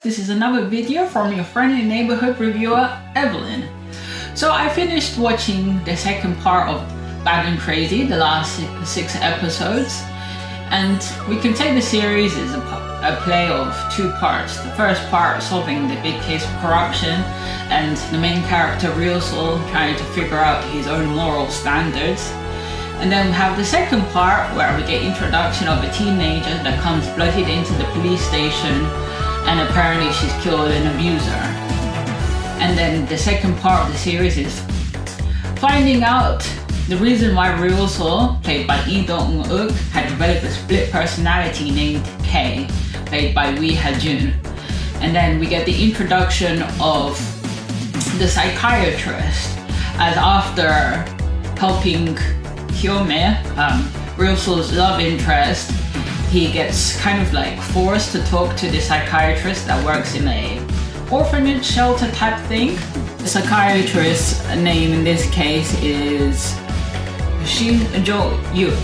This is another video from your friendly neighborhood reviewer, Evelyn. So I finished watching the second part of Bad and Crazy, the last six episodes, and we can say the series is a play of two parts. The first part solving the big case of corruption and the main character Ryosol trying to figure out his own moral standards. And then we have the second part where we get introduction of a teenager that comes bloodied into the police station, and apparently she's killed an abuser. And then the second part of the series is finding out the reason why Ryosol, played by Lee Dong-wook, had developed a split personality named K, played by ha-jun. And then we get the introduction of the psychiatrist, as after helping Hyome, Ryosol's love interest, he gets kind of like forced to talk to the psychiatrist that works in a orphanage shelter type thing. The psychiatrist's name in this case is Shin Jo-yuk.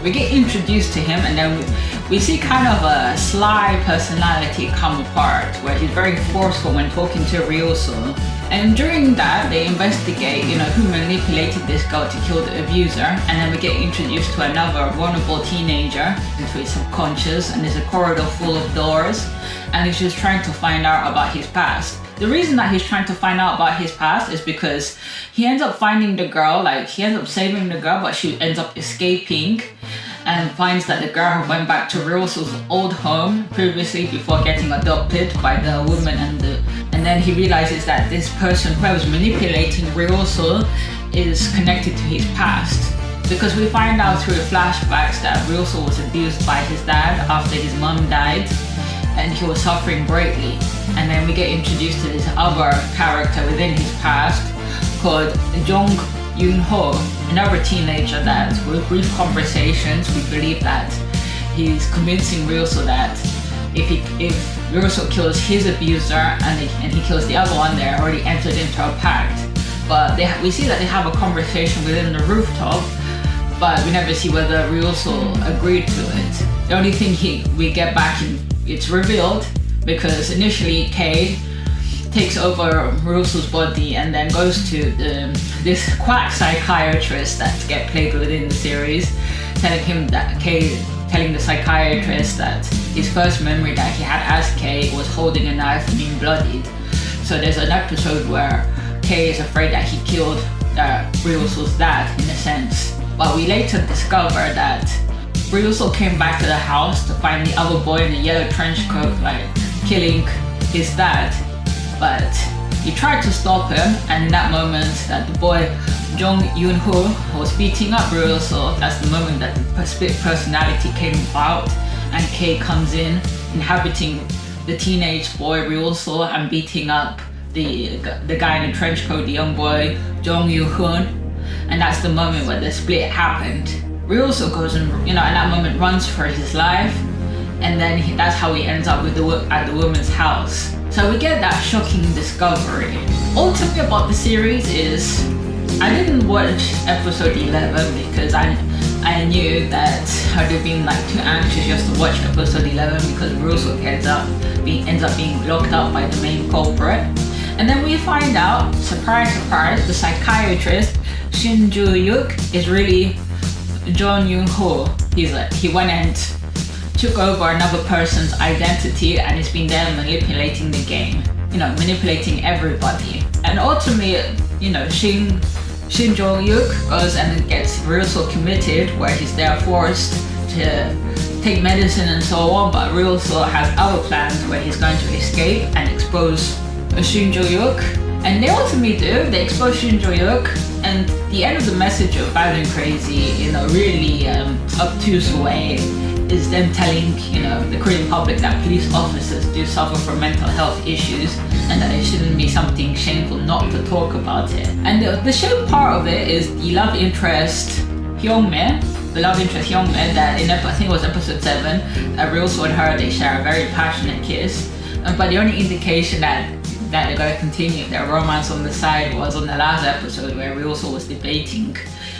We get introduced to him and then we see kind of a sly personality come apart where he's very forceful when talking to Ryosol. And during that, they investigate, who manipulated this girl to kill the abuser. And then we get introduced to another vulnerable teenager into his subconscious, and there's a corridor full of doors. And he's just trying to find out about his past. The reason that he's trying to find out about his past is because he ends up finding the girl, he ends up saving the girl, but she ends up escaping. And finds that the girl went back to Ryosol's old home previously before getting adopted by the woman, and then he realizes that this person who was manipulating Ryosol is connected to his past. Because we find out through flashbacks that Ryosol was abused by his dad after his mom died, and he was suffering greatly. And then we get introduced to this other character within his past called Yunho, another teenager that with brief conversations we believe that he's convincing Ryosol that if Ryosol kills his abuser and he kills the other one, they're already entered into a pact. But we see that they have a conversation within the rooftop, but we never see whether Ryosol agreed to it. The only thing we get back it's revealed because initially Kei takes over Ryosol's body and then goes to this quack psychiatrist that get played within the series, telling the psychiatrist that his first memory that he had as Kei was holding a knife and being bloodied. So there's an episode where Kei is afraid that he killed Ryosol's dad in a sense. But we later discover that Ryosol came back to the house to find the other boy in a yellow trench coat killing his dad. But he tried to stop him, and in that moment that the boy Yunho was beating up Ryosol, that's the moment that the split personality came about, and Kei comes in, inhabiting the teenage boy Ryosol and beating up the guy in the trench coat, the young boy Yunho, and that's the moment where the split happened. Ryosol goes and at that moment runs for his life, and then that's how he ends up at the woman's house. So we get that shocking discovery. All to me about the series is I didn't watch episode 11 because I knew that I'd have been too anxious just to watch episode 11 because Ryosol ends up being locked up by the main culprit. And then we find out, surprise surprise, the psychiatrist Shin Jo-yuk is really John Yunho. He went and took over another person's identity and has been there manipulating the game, manipulating everybody. And ultimately, Shin Jo-yuk goes and gets Ryosol committed, where he's there forced to take medicine and so on, but Ryosol has other plans where he's going to escape and expose Shin Jo-yuk. And they ultimately do, they expose Shin Jo-yuk, and the end of the message of Bad and Crazy in a really obtuse way is them telling the Korean public that police officers do suffer from mental health issues and that it shouldn't be something shameful not to talk about it. And the shame part of it is the love interest Hyome, that in I think it was episode 7, that Ryosol and her, they share a very passionate kiss, but the only indication that they're going to continue their romance on the side was on the last episode where Ryosol was debating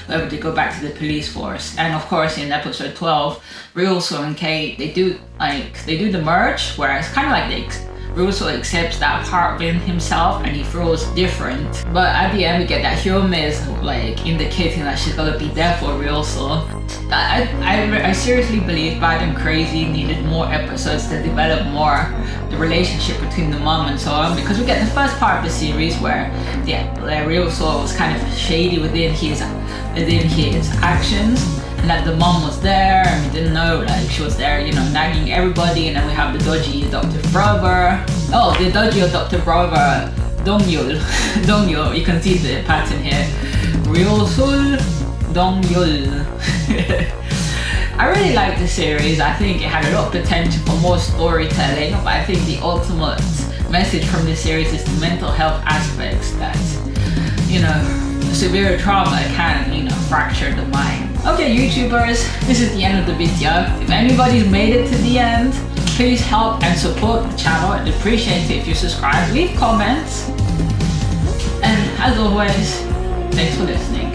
whether to go back to the police force. And of course in episode 12, Ryosol and Kei, they do the merge, where it's kind of like Russell accepts that part within himself and he feels different. But at the end we get that Hyunmi is like indicating that she's gonna be there for Russell. I seriously believe Bad and Crazy needed more episodes to develop more the relationship between the mom and so on, because we get the first part of the series where Russell was kind of shady within his actions, and that the mom was there and we didn't know, like she was there, you know, nagging everybody. And then we have the dodgy adoptive brother. Oh, the dodgy adoptive brother, Dong-yul. Dong-yul, you can see the pattern here. Ryul-sul, Dong-yul. I really like the series. I think it had a lot of potential for more storytelling, but I think the ultimate message from this series is the mental health aspects that, you know, severe trauma can, you know, fracture the mind. Okay, YouTubers, this is the end of the video. If anybody's made it to the end, please help and support the channel. I'd appreciate it if you subscribe, leave comments, and as always, thanks for listening.